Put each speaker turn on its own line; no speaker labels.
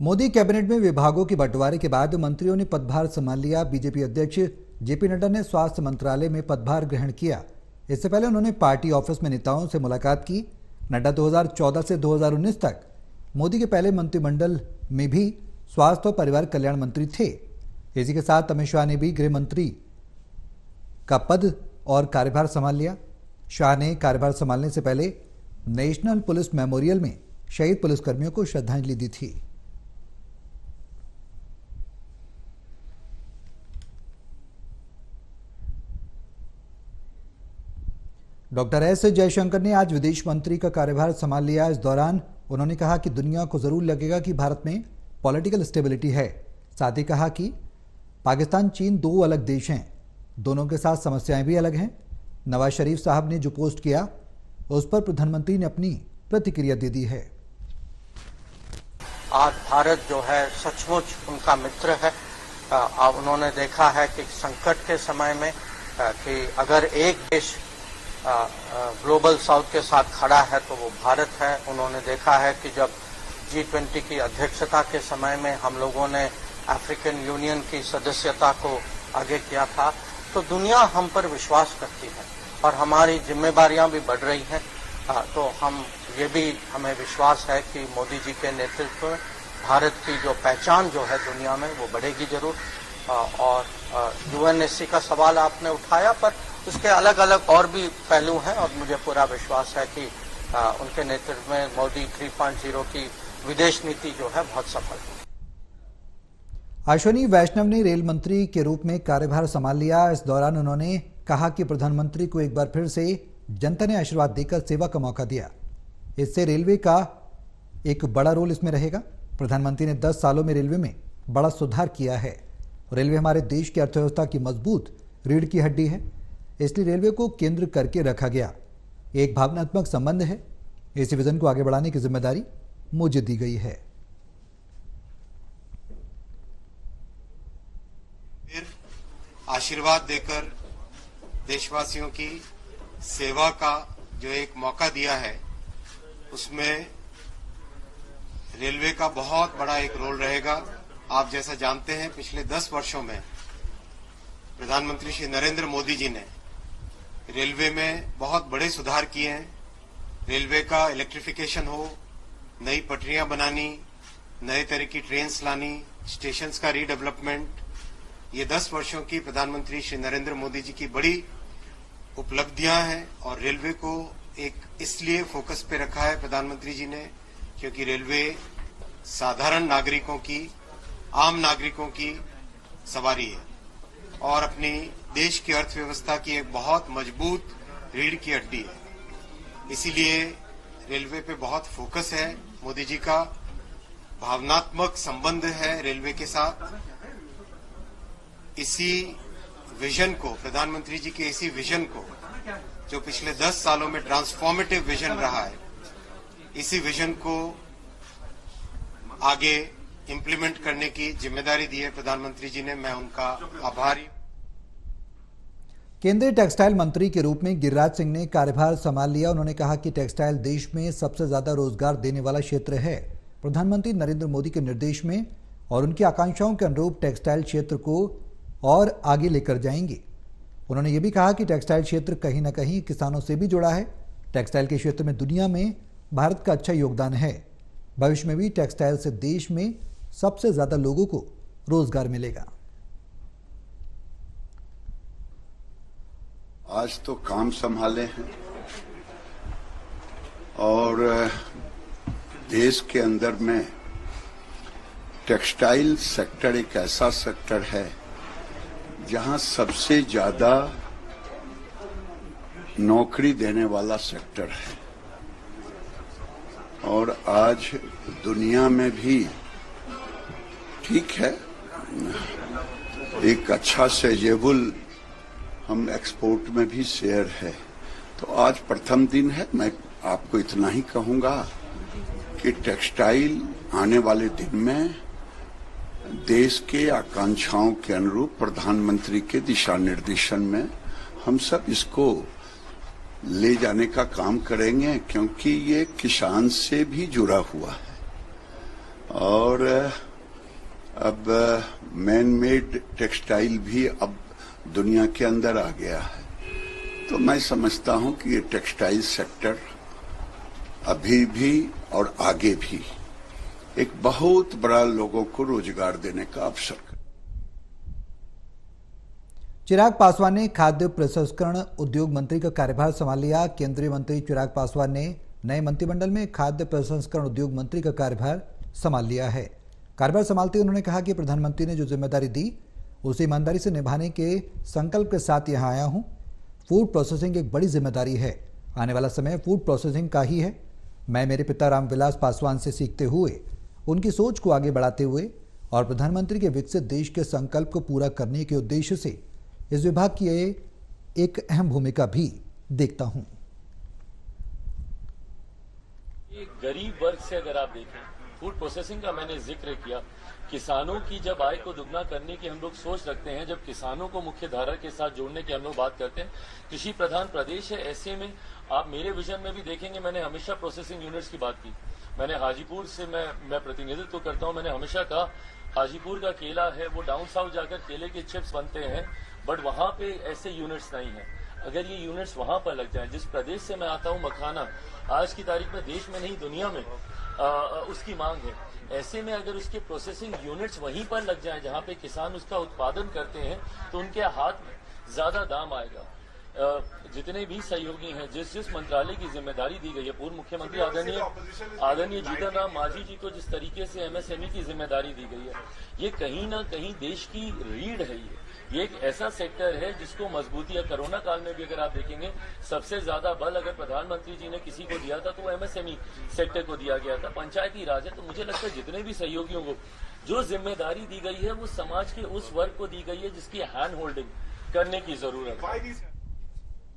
Modi cabinet में विभागों के बंटवारे के बाद मंत्रियों ने पदभार संभाल लिया। बीजेपी अध्यक्ष जेपी नड्डा ने स्वास्थ्य मंत्रालय में पदभार ग्रहण किया। इससे पहले उन्होंने पार्टी ऑफिस में नेताओं से मुलाकात की। नड्डा 2014 से 2019 तक मोदी के पहले मंत्रिमंडल में भी स्वास्थ्य और परिवार कल्याण मंत्री थे। इसी के साथ अमित शाह ने भी गृह मंत्री का पद और कार्यभार संभाल लिया। शाह ने कार्यभार संभालने से पहले नेशनल पुलिस मेमोरियल में शहीद पुलिसकर्मियों को श्रद्धांजलि दी थी। डॉक्टर एस जयशंकर ने आज विदेश मंत्री का कार्यभार संभाल लिया। इस दौरान उन्होंने कहा कि दुनिया को जरूर लगेगा कि भारत में पॉलिटिकल स्टेबिलिटी है। साथ ही कहा कि पाकिस्तान चीन दो अलग देश हैं, दोनों के साथ समस्याएं भी अलग हैं। नवाज शरीफ साहब ने जो पोस्ट किया उस पर प्रधानमंत्री ने अपनी प्रतिक्रिया दे दी है।
आज भारत जो है सचमुच उनका मित्र है। अब उन्होंने देखा है कि संकट के समय में कि अगर एक देश ग्लोबल साउथ के साथ खड़ा है तो वो भारत है। उन्होंने देखा है कि जब G20 की अध्यक्षता के समय में हम लोगों ने अफ्रीकन यूनियन की सदस्यता को आगे किया था तो दुनिया हम पर विश्वास करती है और हमारी जिम्मेदारियां भी बढ़ रही हैं। तो हमें विश्वास है कि मोदी जी के नेतृत्व में भारत की जो पहचान जो है दुनिया में वो बढ़ेगी जरूर। और UNSC का सवाल आपने उठाया, पर उसके अलग अलग और भी पहलू हैं और मुझे पूरा विश्वास है कि उनके नेतृत्व में मोदी 3.0 की विदेश नीति जो है बहुत सफल है।
अश्विनी वैष्णव ने रेल मंत्री के रूप में कार्यभार संभाल लिया। इस दौरान उन्होंने कहा कि प्रधानमंत्री को एक बार फिर से जनता ने आशीर्वाद देकर सेवा का मौका दिया। इससे रेलवे का एक बड़ा रोल इसमें रहेगा। प्रधानमंत्री ने 10 सालों में रेलवे में बड़ा सुधार किया है। रेलवे हमारे देश की अर्थव्यवस्था की मजबूत रीढ़ की हड्डी है, इसलिए रेलवे को केंद्र करके रखा गया। एक भावनात्मक संबंध है। इस विजन को आगे बढ़ाने की जिम्मेदारी मुझे दी गई है।
फिर आशीर्वाद देकर देशवासियों की सेवा का जो एक मौका दिया है उसमें रेलवे का बहुत बड़ा एक रोल रहेगा। आप जैसा जानते हैं पिछले 10 वर्षों में प्रधानमंत्री श्री नरेंद्र मोदी जी ने रेलवे में बहुत बड़े सुधार किए हैं। रेलवे का इलेक्ट्रिफिकेशन हो, नई पटरियां बनानी, नए तरह की ट्रेन्स लानी, स्टेशंस का रीडेवलपमेंट, ये 10 वर्षों की प्रधानमंत्री श्री नरेंद्र मोदी जी की बड़ी उपलब्धियां हैं। और रेलवे को एक इसलिए फोकस पे रखा है प्रधानमंत्री जी ने क्योंकि रेलवे साधारण नागरिकों की, आम नागरिकों की सवारी है और अपनी देश की अर्थव्यवस्था की एक बहुत मजबूत रीढ़ की हड्डी है। इसीलिए रेलवे पे बहुत फोकस है। मोदी जी का भावनात्मक संबंध है रेलवे के साथ। इसी विजन को, प्रधानमंत्री जी के इसी विजन को जो पिछले 10 सालों में ट्रांसफॉर्मेटिव विजन रहा है, इसी विजन को आगे इम्प्लीमेंट करने की जिम्मेदारी दी है प्रधानमंत्री जी ने। मैं उनका आभारी।
केंद्रीय टेक्सटाइल मंत्री के रूप में गिरिराज सिंह ने कार्यभार संभाल लिया। उन्होंने कहा कि टेक्सटाइल देश में सबसे ज्यादा रोजगार देने वाला क्षेत्र है। प्रधानमंत्री नरेंद्र मोदी के निर्देश में और उनकी आकांक्षाओं के अनुरूप टेक्सटाइल क्षेत्र को और आगे लेकर जाएंगे। उन्होंने ये भी कहा कि टेक्सटाइल क्षेत्र कहीं ना कहीं किसानों से भी जुड़ा है। टेक्सटाइल के क्षेत्र में दुनिया में भारत का अच्छा योगदान है। भविष्य में भी टेक्सटाइल से देश में सबसे ज्यादा लोगों को रोजगार मिलेगा।
आज तो काम संभाले हैं और देश के अंदर में टेक्सटाइल सेक्टर एक ऐसा सेक्टर है जहां सबसे ज्यादा नौकरी देने वाला सेक्टर है। और आज दुनिया में भी ठीक है, एक अच्छा सेजेबल हम एक्सपोर्ट में भी शेयर है। तो आज प्रथम दिन है। मैं आपको इतना ही कहूंगा कि टेक्सटाइल आने वाले दिन में देश के आकांक्षाओं के अनुरूप प्रधानमंत्री के दिशा निर्देशन में हम सब इसको ले जाने का काम करेंगे, क्योंकि ये किसान से भी जुड़ा हुआ है। और अब मैन मेड टेक्सटाइल भी अब दुनिया के अंदर आ गया है। तो मैं समझता हूं कि ये टेक्सटाइल सेक्टर अभी भी और आगे भी एक बहुत बड़ा लोगों को रोजगार देने का अवसर है।
चिराग पासवान ने खाद्य प्रसंस्करण उद्योग मंत्री का कार्यभार संभाल लिया। केंद्रीय मंत्री चिराग पासवान ने नए मंत्रिमंडल में खाद्य प्रसंस्करण उद्योग मंत्री का कार्यभार संभाल लिया है। कार्यभार संभालते उन्होंने कहा कि प्रधानमंत्री ने जो जिम्मेदारी दी उसे ईमानदारी से निभाने के संकल्प के साथ यहां आया हूं। फूड प्रोसेसिंग एक बड़ी जिम्मेदारी है। आने वाला समय फूड प्रोसेसिंग का ही है। मैं मेरे पिता रामविलास पासवान से सीखते हुए, उनकी सोच को आगे बढ़ाते हुए और प्रधानमंत्री के विकसित देश के संकल्प को पूरा करने के उद्देश्य से इस विभाग की एक अहम भूमिका भी देखता हूं।
गरीब वर्ग से अगर आप देखें, फूड प्रोसेसिंग का मैंने जिक्र किया, किसानों की जब आय को दुगना करने की हम लोग सोच रखते हैं, जब किसानों को मुख्य धारा के साथ जोड़ने की हम लोग बात करते हैं, कृषि प्रधान प्रदेश है, ऐसे में आप मेरे विजन में भी देखेंगे मैंने हमेशा प्रोसेसिंग यूनिट्स की बात की। मैंने हाजीपुर से मैं प्रतिनिधित्व करता हूं, मैंने हमेशा कहा हाजीपुर का केला है वो डाउन साउथ जाकर केले के चिप्स बनते हैं, बट वहां पे ऐसे यूनिट्स नहीं है। अगर ये यूनिट्स वहां पर लग जाएं, जिस प्रदेश से मैं आता हूं मखाना आज की तारीख में देश में नहीं दुनिया में उसकी मांग है, ऐसे में अगर उसके प्रोसेसिंग यूनिट्स वहीं पर लग जाएं जहां पे किसान उसका उत्पादन करते हैं तो उनके हाथ में ज्यादा दाम आएगा। जितने भी सहयोगी हैं, जिस मंत्रालय की जिम्मेदारी दी गई है, पूर्व मुख्यमंत्री आदरणीय जीतन राम मांझी जी को जिस तरीके से एमएसएमई की जिम्मेदारी दी गई है, ये कहीं ना कहीं देश की रीढ़ है। ये एक ऐसा सेक्टर है जिसको मजबूती है। कोरोना काल में भी अगर आप देखेंगे सबसे ज्यादा बल अगर प्रधानमंत्री जी ने किसी को दिया था तो वो एमएसएमई सेक्टर को दिया गया था, पंचायती राज है। तो मुझे लगता है जितने भी सहयोगियों को जो जिम्मेदारी दी गई है वो समाज के उस वर्ग को दी गई है जिसकी हैंड होल्डिंग करने की जरूरत है।